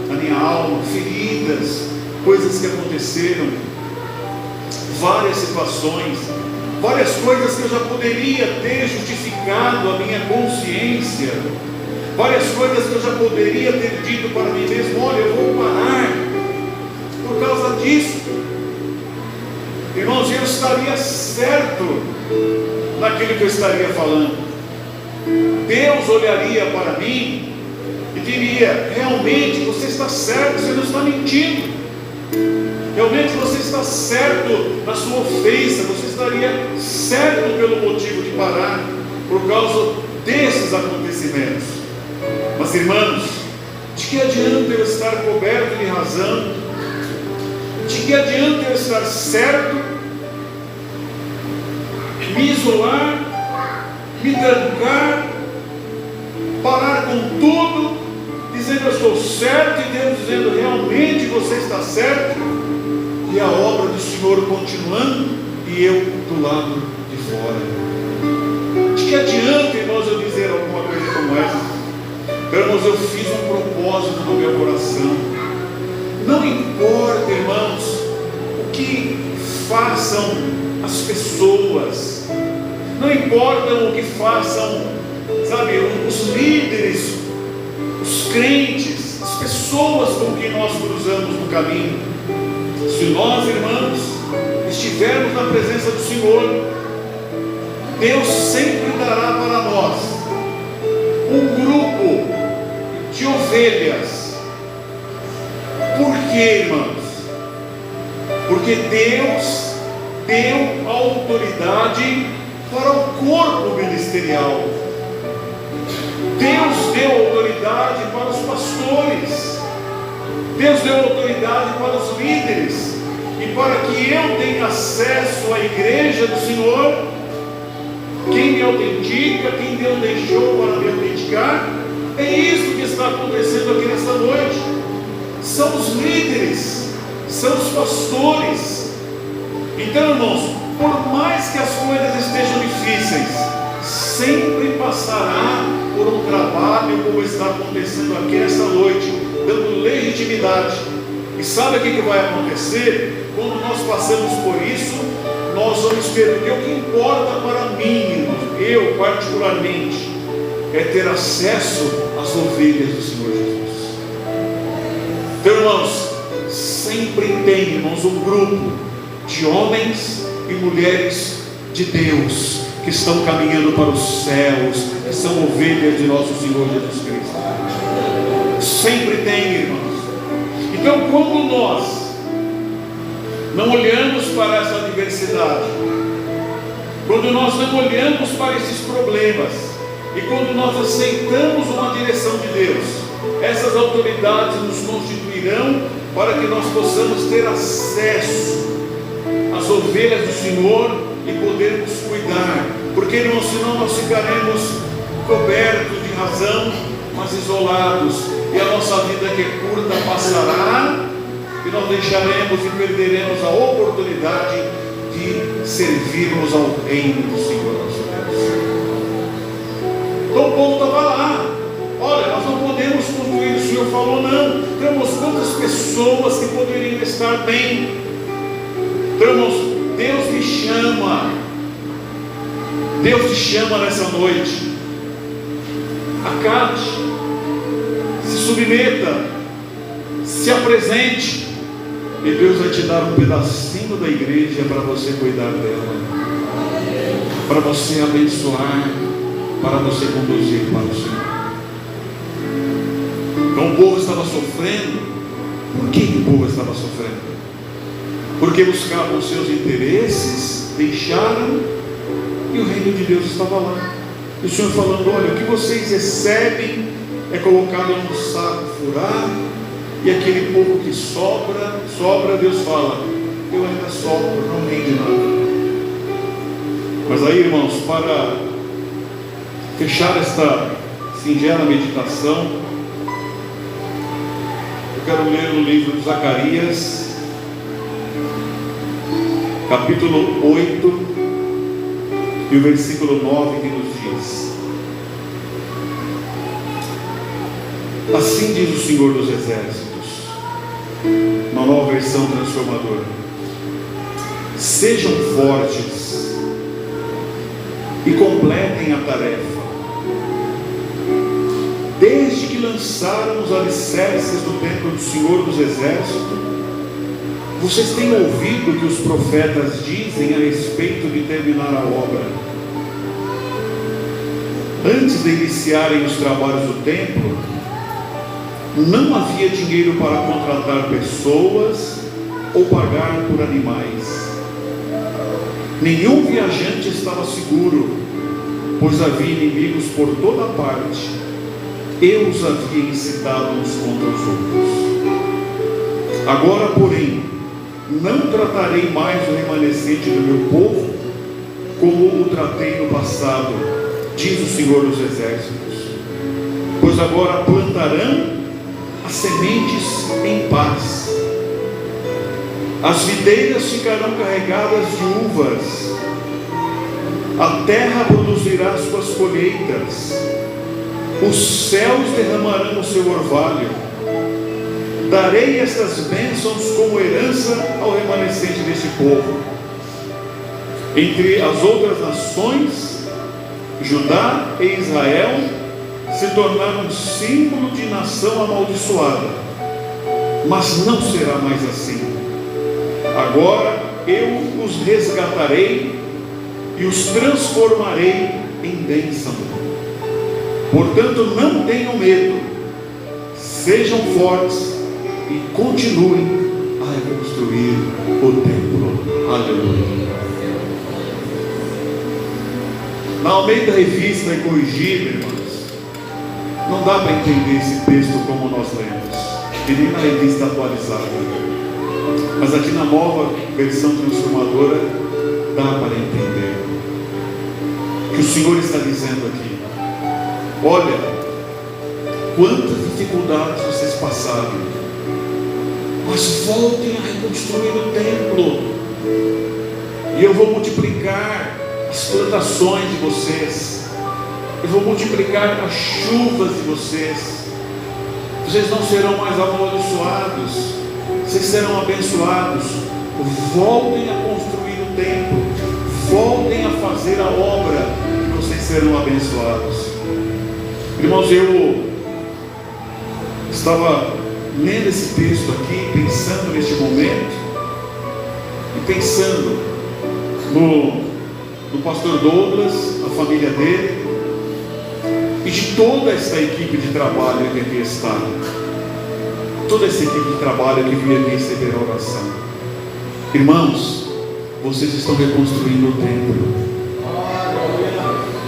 na minha alma, feridas, coisas que aconteceram, várias situações, várias coisas que eu já poderia ter justificado a minha consciência, várias coisas que eu já poderia ter dito para mim mesmo: olha, eu vou parar por causa disso. Irmãos, eu estaria certo naquilo que eu estaria falando. Deus olharia para mim e diria: realmente você está certo, você não está mentindo. Realmente você está certo na sua ofensa, você estaria certo pelo motivo de parar, por causa desses acontecimentos. Mas, irmãos, de que adianta eu estar coberto de razão? De que adianta eu estar certo, me isolar, me trancar, parar com tudo, dizendo eu estou certo, e Deus dizendo realmente você está certo, e a obra do Senhor continuando e eu do lado de fora? De que adianta, irmãos, eu dizer alguma coisa como essa? Irmãos, eu fiz um propósito no meu coração. Não importa, irmãos, o que façam as pessoas, não importa o que façam, sabe, os líderes, os crentes, as pessoas com quem nós cruzamos no caminho. Se nós, irmãos, estivermos na presença do Senhor, Deus sempre dará para nós um grupo de ovelhas. Por quê, irmãos? Porque Deus deu autoridade para o corpo ministerial. Deus deu autoridade para os pastores. Deus deu autoridade para os líderes. E para que eu tenha acesso à igreja do Senhor, quem me autentica, quem Deus deixou para me autenticar, é isso que está acontecendo aqui nesta noite. São os líderes, são os pastores. Então, irmãos, por mais que as coisas estejam difíceis, sempre passará por um trabalho como está acontecendo aqui nesta noite, dando legitimidade. E sabe o que vai acontecer? Quando nós passamos por isso, nós vamos perder. O que importa para mim, irmãos, eu particularmente, é ter acesso às ovelhas do Senhor Jesus. Então, irmãos, sempre tem, irmãos, um grupo de homens e mulheres de Deus que estão caminhando para os céus, que são ovelhas de nosso Senhor Jesus Cristo. Sempre tem, irmãos. Então, quando nós não olhamos para essa adversidade, quando nós não olhamos para esses problemas, e quando nós aceitamos uma direção de Deus, essas autoridades nos constituirão para que nós possamos ter acesso às ovelhas do Senhor e podermos cuidar. Porque, irmãos, senão nós ficaremos cobertos de razão, mas isolados, e a nossa vida que é curta passará, e nós deixaremos e perderemos a oportunidade de servirmos ao reino do Senhor nosso Deus. Então o povo estava lá: olha, nós não podemos construir, o Senhor falou não. Temos quantas pessoas que poderiam estar bem. Então, irmãos, Deus me chama, Deus te chama nessa noite. Acate, se submeta, se apresente, e Deus vai te dar um pedacinho da igreja para você cuidar dela, para você abençoar, para você conduzir para o Senhor. Então o povo estava sofrendo. Por que o povo estava sofrendo? Porque buscavam os seus interesses, deixaram, e o reino de Deus estava lá. E o Senhor falando: olha, o que vocês recebem é colocado num saco furado, e aquele pouco que sobra, Deus fala: eu ainda sobro, não rende nada. Mas aí, irmãos, para fechar esta singela meditação, eu quero ler no livro de Zacarias, capítulo 8 e o versículo 9, que nos diz: assim diz o Senhor dos Exércitos, uma nova versão transformadora: sejam fortes e completem a tarefa. Desde que lançaram os alicerces do templo do Senhor dos Exércitos, vocês têm ouvido o que os profetas dizem a respeito de terminar a obra. Antes de iniciarem os trabalhos do templo, não havia dinheiro para contratar pessoas ou pagar por animais. Nenhum viajante estava seguro, pois havia inimigos por toda parte. Eu os havia incitado uns contra os outros. Agora, porém, não tratarei mais o remanescente do meu povo como o tratei no passado, diz o Senhor dos Exércitos, pois agora plantarão as sementes em paz. As videiras ficarão carregadas de uvas, a terra produzirá suas colheitas, os céus derramarão o seu orvalho. Darei estas bênçãos como herança ao remanescente deste povo. Entre as outras nações, Judá e Israel se tornaram um símbolo de nação amaldiçoada, mas não será mais assim. Agora eu os resgatarei e os transformarei em bênção. Portanto, não tenham medo, sejam fortes e continuem a reconstruir o templo. Aleluia. Na Almeida Revista e Corrigida, irmãos, não dá para entender esse texto como nós lemos, e nem na revista atualizada, mas aqui na nova versão transformadora dá para entender que o Senhor está dizendo aqui: olha, quantas dificuldades vocês passaram, mas voltem a reconstruir o templo, e eu vou multiplicar as plantações de vocês, eu vou multiplicar as chuvas de vocês, vocês não serão mais amaldiçoados, vocês serão abençoados. Voltem a construir o templo, voltem a fazer a obra, e vocês serão abençoados. Irmãos, eu estava lendo esse texto aqui, pensando neste momento, e pensando no pastor Douglas, a família dele, e de toda essa equipe de trabalho que aqui está, toda essa equipe de trabalho que veio aqui receber a oração. Irmãos, vocês estão reconstruindo o templo,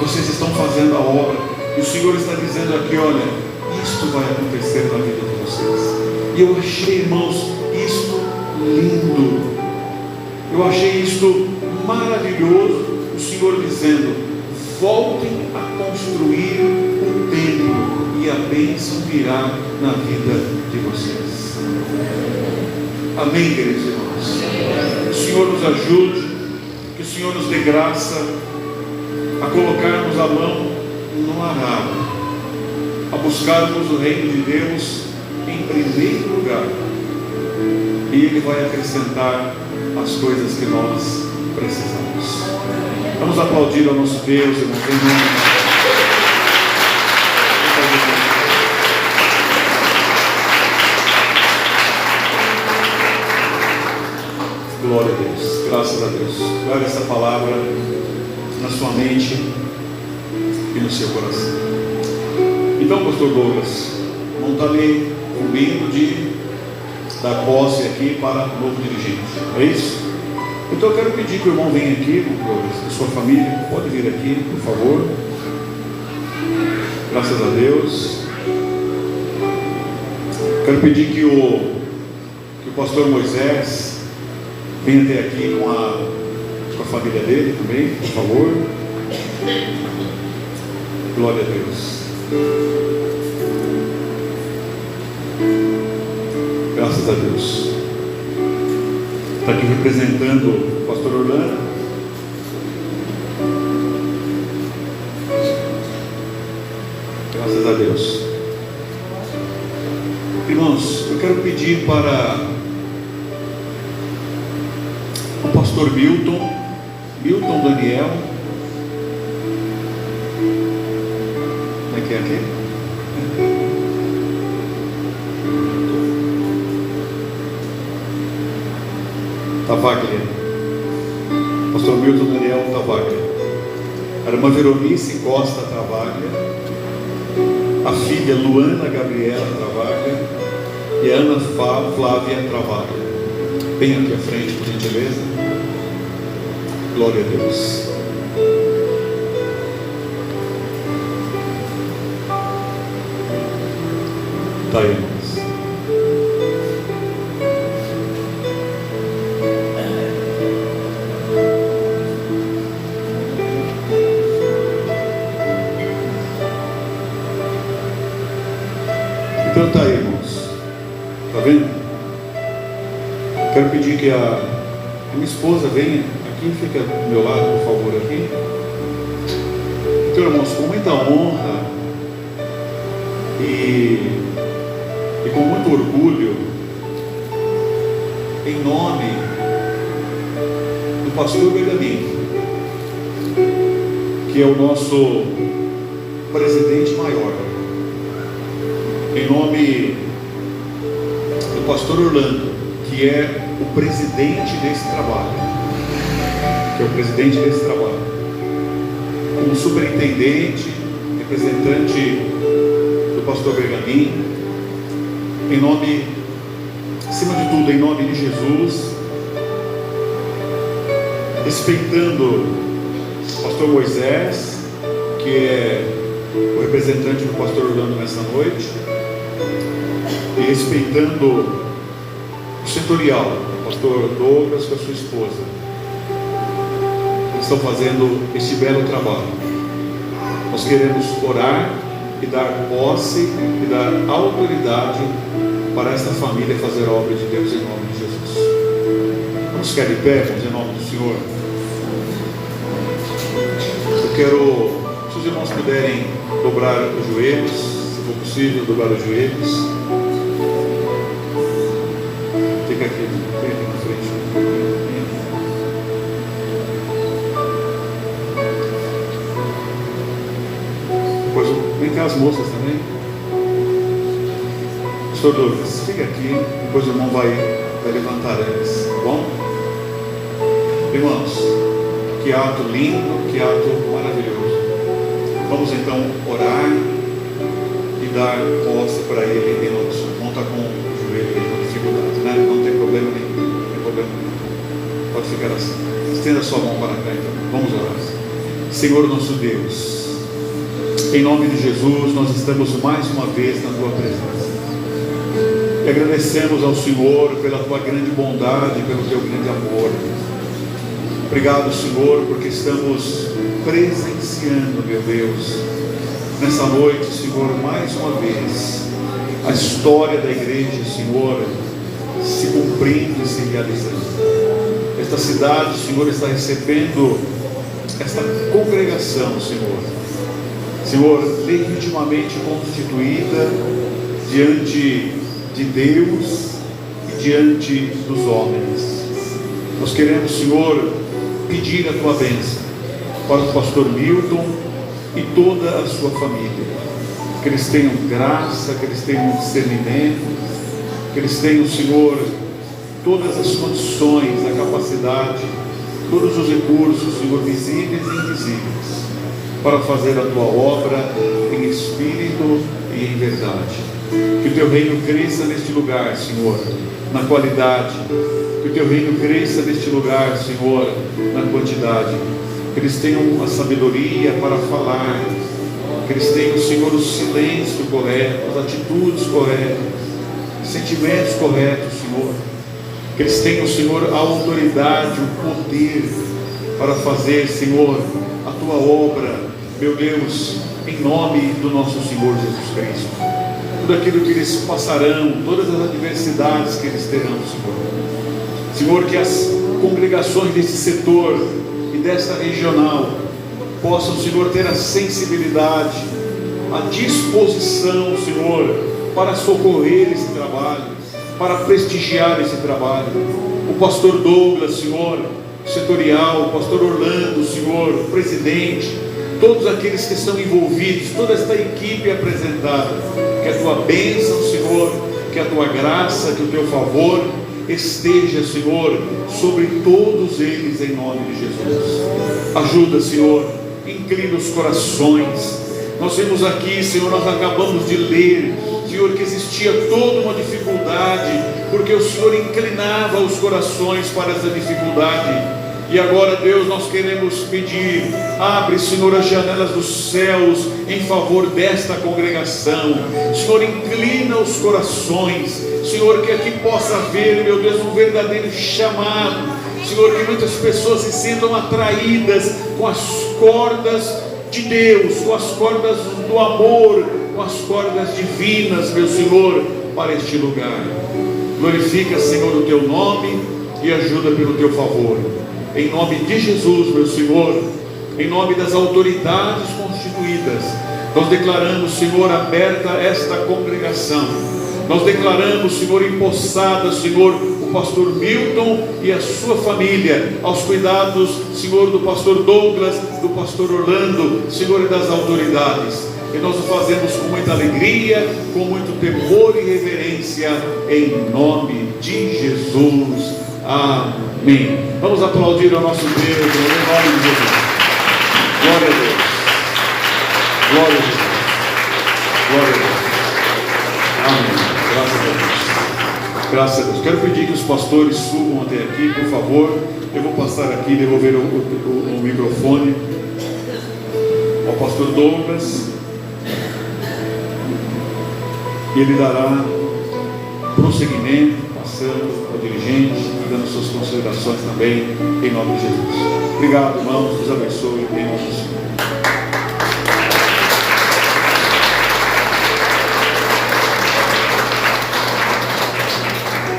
vocês estão fazendo a obra, e o Senhor está dizendo aqui: olha, isto vai acontecer na vida de vocês. E eu achei, irmãos, isto lindo, eu achei isto maravilhoso. O Senhor dizendo: voltem a construir o templo, e a bênção virá na vida de vocês. Amém, queridos irmãos? Que o Senhor nos ajude, que o Senhor nos dê graça a colocarmos a mão no arado, a buscarmos o reino de Deus em primeiro lugar, e Ele vai acrescentar as coisas que nós precisamos. Vamos aplaudir ao nosso Deus, irmãos. Glória a Deus, graças a Deus. Guarde essa palavra na sua mente e no seu coração. Então, pastor Douglas, não está me combinando de dar posse aqui para o novo dirigente, é isso? Então eu quero pedir que o irmão venha aqui, irmão Douglas, a sua família, pode vir aqui, por favor. Graças a Deus. Quero pedir que o pastor Moisés venha até aqui com a família dele também, por favor. Glória a Deus. Graças a Deus. está aqui representando o pastor Orlando. Graças a Deus. Irmãos, eu quero pedir para o pastor Milton Daniel. Como é que é aqui? Tavaglia. Pastor Milton Daniel Tavaglia. A irmã Veronice Costa Tavaglia. A filha Luana Gabriela Travaglia e a Ana Flávia Travaglia. Bem aqui à frente, por gentileza. Glória a Deus. Tá aí, irmãos. Então tá aí, irmãos. Tá vendo? Quero pedir que a minha esposa venha aqui, fica do meu lado, por favor, aqui. Então, irmãos, com muita honra e com muito orgulho, em nome do pastor Benjamin, que é o nosso presidente maior, em nome do pastor Orlando, que é o presidente desse trabalho, como superintendente, representante do pastor Benjamin, em nome, acima de tudo, em nome de Jesus, respeitando o pastor Moisés, que é o representante do pastor Orlando nessa noite, e respeitando o setorial, o pastor Douglas com a sua esposa, que estão fazendo este belo trabalho. Nós queremos orar e dar posse e dar autoridade para esta família fazer a obra de Deus em nome de Jesus. Vamos ficar de pé, irmãos, em nome do Senhor. Eu quero, se os irmãos puderem dobrar os joelhos, se for possível, dobrar os joelhos. Fica aqui na frente. Depois vem cá as moças também. Pastor Douglas, fica aqui, depois o irmão vai levantar eles, tá bom? Irmãos, que ato lindo, que ato maravilhoso. Vamos então orar e dar posse para ele em nome do Senhor. Não está com o joelho com dificuldade, né? Não tem problema nenhum, Pode ficar assim. Estenda a sua mão para cá então. Vamos orar. Senhor nosso Deus, em nome de Jesus, nós estamos mais uma vez na tua presença. E agradecemos ao Senhor pela tua grande bondade, pelo teu grande amor. Obrigado, Senhor, porque estamos presenciando, meu Deus, nessa noite, Senhor, mais uma vez, a história da igreja, Senhor, se cumprindo e se realizando. Esta cidade, Senhor, está recebendo esta congregação, Senhor, legitimamente constituída diante de Deus e diante dos homens. Nós queremos, Senhor, pedir a tua bênção para o pastor Milton e toda a sua família, que eles tenham graça, que eles tenham discernimento, que eles tenham, Senhor, todas as condições, a capacidade, todos os recursos, Senhor, visíveis e invisíveis, para fazer a tua obra em espírito e em verdade. Que o teu reino cresça neste lugar, Senhor, na qualidade. Que o teu reino cresça neste lugar, Senhor, na quantidade. Que eles tenham a sabedoria para falar. Que eles tenham, Senhor, o silêncio correto, as atitudes corretas, sentimentos corretos, Senhor. Que eles tenham, Senhor, a autoridade, o poder para fazer, Senhor, a tua obra, meu Deus, em nome do nosso Senhor Jesus Cristo. Tudo aquilo que eles passarão, todas as adversidades que eles terão, Senhor. Senhor, que as congregações desse setor e desta regional possam, Senhor, ter a sensibilidade, a disposição, Senhor, para socorrer esse trabalho, para prestigiar esse trabalho. O pastor Douglas, Senhor, setorial, o pastor Orlando, Senhor, o presidente, todos aqueles que estão envolvidos, toda esta equipe apresentada, que a tua bênção, Senhor, que a tua graça, que o teu favor esteja, Senhor, sobre todos eles, em nome de Jesus. Ajuda, Senhor, inclina os corações. Nós vimos aqui, Senhor, nós acabamos de ler, Senhor, que existia toda uma dificuldade, porque o Senhor inclinava os corações para essa dificuldade. E agora, Deus, nós queremos pedir, abre, Senhor, as janelas dos céus em favor desta congregação. Senhor, inclina os corações, Senhor, que aqui possa haver, meu Deus, um verdadeiro chamado. Senhor, que muitas pessoas se sintam atraídas com as cordas de Deus, com as cordas do amor, com as cordas divinas, meu Senhor, para este lugar. Glorifica, Senhor, o teu nome e ajuda pelo teu favor. Em nome de Jesus, meu Senhor, em nome das autoridades constituídas, nós declaramos, Senhor, aberta esta congregação. Nós declaramos, Senhor, empossada, Senhor, o pastor Milton e a sua família, aos cuidados, Senhor, do pastor Douglas, do pastor Orlando, Senhor, e das autoridades. E nós o fazemos com muita alegria, com muito temor e reverência, em nome de Jesus. Amém. Vamos aplaudir ao nosso Deus, em nome de Jesus. Glória a Deus. Glória a Deus. Glória a Deus. Amém. Graças a Deus. Graças a Deus. Quero pedir que os pastores subam até aqui, por favor. Eu vou passar aqui, devolver o microfone ao pastor Douglas. E ele dará prosseguimento, passando ao dirigente, dando suas considerações também, em nome de Jesus. Obrigado, irmãos, Deus abençoe, em nome do Senhor.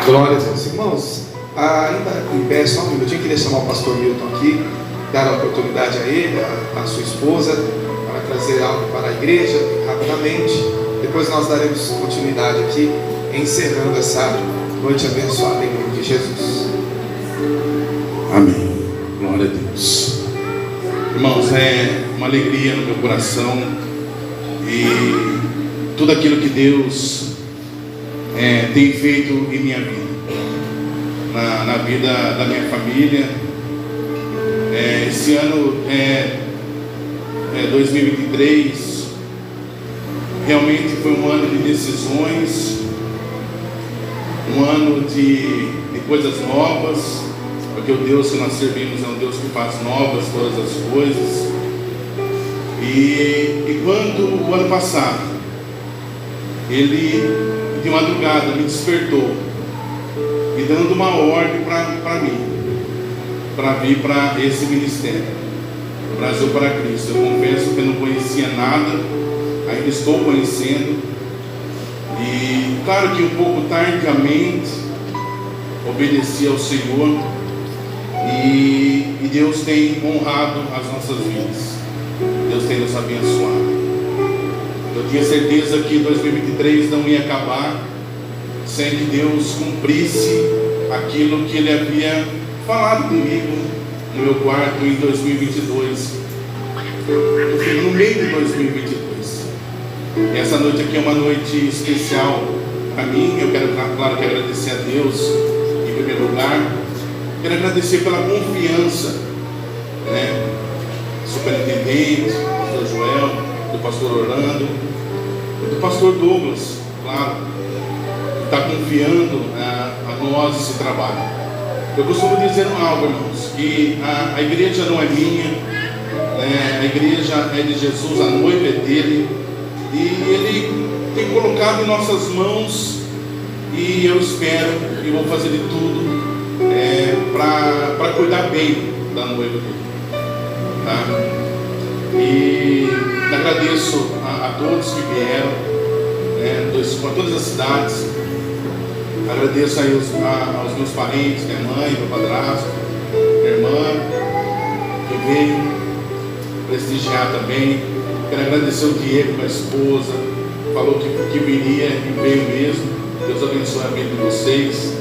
Glória a Deus. Irmãos, ainda em pé, só um minutinho, eu queria chamar o pastor Milton aqui, dar a oportunidade a ele, a sua esposa, para trazer algo para a igreja, rapidamente. Depois nós daremos continuidade aqui, encerrando essa noite abençoada em nome de Jesus. Amém. Glória a Deus. Irmãos, é uma alegria no meu coração e tudo aquilo que Deus tem feito em minha vida, na vida da minha família. Esse ano 2023 realmente foi um ano de decisões, um ano de coisas novas, porque o Deus que nós servimos é um Deus que faz novas todas as coisas. E quando o ano passado ele de madrugada me despertou, me dando uma ordem para mim, para vir para esse ministério, Brasil para Cristo. Eu confesso que eu não conhecia nada, ainda estou conhecendo, e claro que um pouco tardiamente obedeci ao Senhor, e Deus tem honrado as nossas vidas, Deus tem nos abençoado. Eu tinha certeza que 2023 não ia acabar sem que Deus cumprisse aquilo que Ele havia falado comigo no meu quarto em 2022, no meio de 2022. E essa noite aqui é uma noite especial para mim. Eu quero, claro, que agradecer a Deus em primeiro lugar. Quero agradecer pela confiança, superintendente, do pastor Joel, do pastor Orlando, do pastor Douglas, claro, que está confiando a nós esse trabalho. Eu costumo dizer algo, irmãos, que a igreja não é minha, a igreja é de Jesus, a noiva é dele, e Ele tem colocado em nossas mãos, e eu espero e vou fazer de tudo para cuidar bem da noiva dele, tá? E agradeço a todos que vieram, para todas as cidades. Agradeço aí aos meus parentes, minha mãe, meu padrasto, minha irmã, que veio prestigiar também. Quero agradecer o Diego, a esposa, falou que viria e veio mesmo. Deus abençoe a vida de vocês.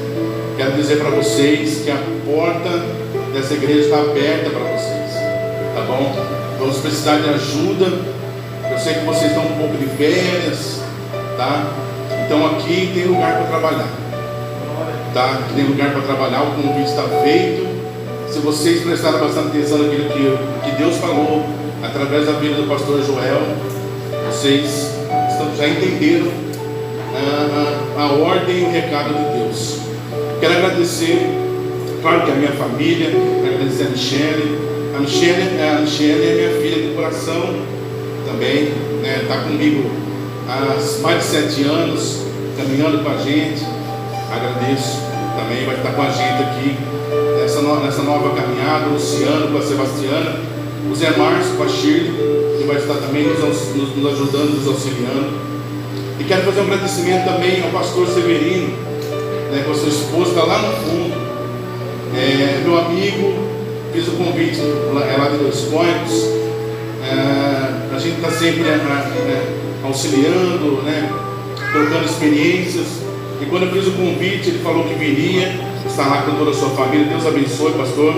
Quero dizer para vocês que a porta dessa igreja está aberta para vocês, tá bom? Vamos precisar de ajuda. Eu sei que vocês estão um pouco de férias, tá? Então aqui tem lugar para trabalhar, tá? Aqui tem lugar para trabalhar, o convite está feito. Se vocês prestarem bastante atenção naquilo que Deus falou através da vida do pastor Joel, vocês já entenderam a ordem e o recado de Deus. Quero agradecer, claro que a minha família, agradecer a Michele. A Michele é minha filha de coração também, né? Está comigo há mais de 7 anos, caminhando com a gente. Agradeço também, vai estar com a gente aqui nessa nova caminhada. O Luciano com a Sebastiana, o Zé Márcio com a Shirley, que vai estar também nos ajudando, nos auxiliando. E quero fazer um agradecimento também ao pastor Severino, né, com a sua esposa, está lá no fundo. Meu amigo, fiz o convite lá de Dois Cônicos. A gente está sempre auxiliando, né, trocando experiências. E quando eu fiz o convite, ele falou que viria, está lá com toda a sua família. Deus abençoe, pastor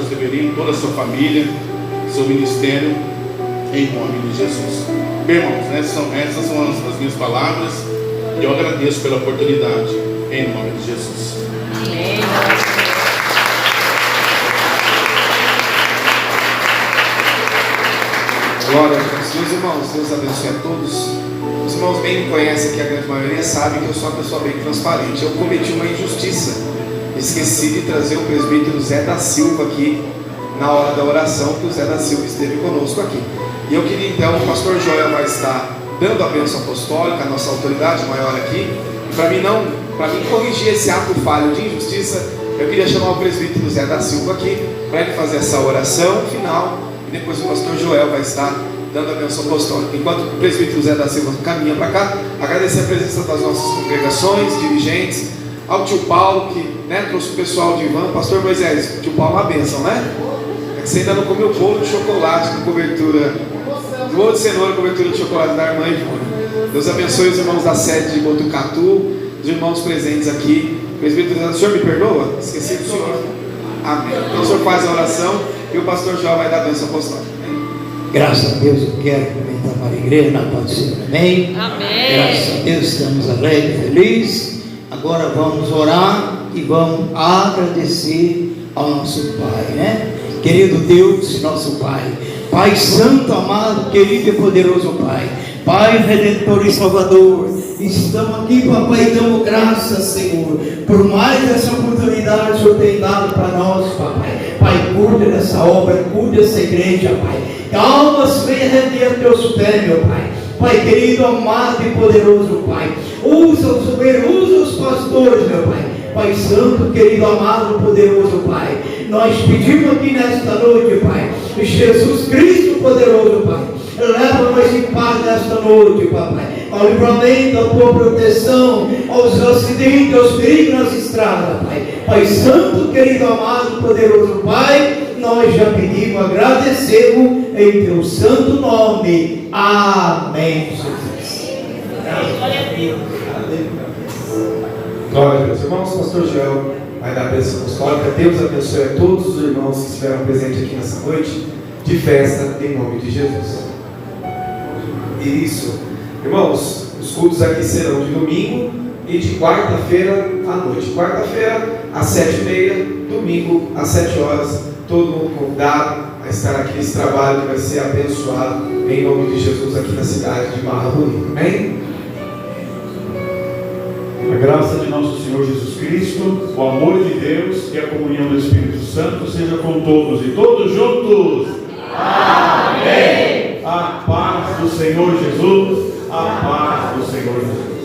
Severino, toda a sua família, seu ministério, em nome de Jesus. Meus irmãos, essas são as minhas palavras, e eu agradeço pela oportunidade, em nome de Jesus. Amém. Glória a Deus. Meus irmãos, Deus abençoe a todos. Os irmãos bem me conhecem, que a grande maioria sabe que eu sou uma pessoa bem transparente. Eu cometi uma injustiça. Esqueci de trazer o presbítero Zé da Silva aqui na hora da oração, que o Zé da Silva esteve conosco aqui. E eu queria então, o pastor Joel vai estar dando a bênção apostólica, a nossa autoridade maior aqui. E para mim corrigir esse ato falho de injustiça, eu queria chamar o presbítero Zé da Silva aqui para ele fazer essa oração final. E depois o pastor Joel vai estar dando a bênção apostólica. Enquanto o presbítero Zé da Silva caminha para cá, agradecer a presença das nossas congregações, dirigentes, ao tio Paulo, que trouxe o pessoal de Ivan. Pastor Moisés, o tio Paulo é uma bênção, né? É que você ainda não comeu bolo de chocolate com cobertura, bolo de cenoura, cobertura de chocolate da irmã Ivone. Deus abençoe os irmãos da sede de Botucatu, os irmãos presentes aqui. Presbítero, o senhor me perdoa? Esqueci do senhor. Amém. Então o senhor faz a oração e o pastor João vai dar a bênção apostólica. Graças a Deus, eu quero cumprimentar a igreja na paz do Senhor. Amém? Amém. Graças a Deus, estamos alegres e felizes. Agora vamos orar e vamos agradecer ao nosso Pai, né? Querido Deus, nosso Pai, Pai Santo, amado, querido e poderoso Pai, Pai Redentor e Salvador, estamos aqui, papai, e damos graças, Senhor, por mais essa oportunidade que o Senhor tem dado para nós, papai. Pai, cuida dessa obra, cuida dessa igreja, Pai. Que almas venham render a teus pés, meu Pai. Pai querido, amado e poderoso, Pai. Usa os obreiros, usa os pastores, meu Pai. Pai Santo, querido, amado, poderoso Pai. Nós pedimos aqui nesta noite, Pai, Jesus Cristo poderoso, Pai. Leva-nos em paz nesta noite, papai, ao livramento, à tua proteção, aos acidentes, aos perigos nas estradas, Pai. Pai Santo, querido, amado, poderoso Pai, nós já pedimos, agradecemos em teu santo nome. Amém, Jesus. Glória a Deus. Glória a Deus. Irmãos, o pastor Joel vai dar a bênção apostólica. Deus abençoe a todos os irmãos que estiveram presentes aqui nessa noite de festa, em nome de Jesus. Isso, irmãos, os cultos aqui serão de domingo e de quarta-feira à noite. Quarta-feira às 7h30, domingo às 7 horas. Todo mundo convidado a estar aqui nesse trabalho que vai ser abençoado em nome de Jesus aqui na cidade de Barra Bonita. Amém? A graça de nosso Senhor Jesus Cristo, o amor de Deus e a comunhão do Espírito Santo seja com todos e todos juntos. Amém. A paz do Senhor Jesus, a paz do Senhor Jesus.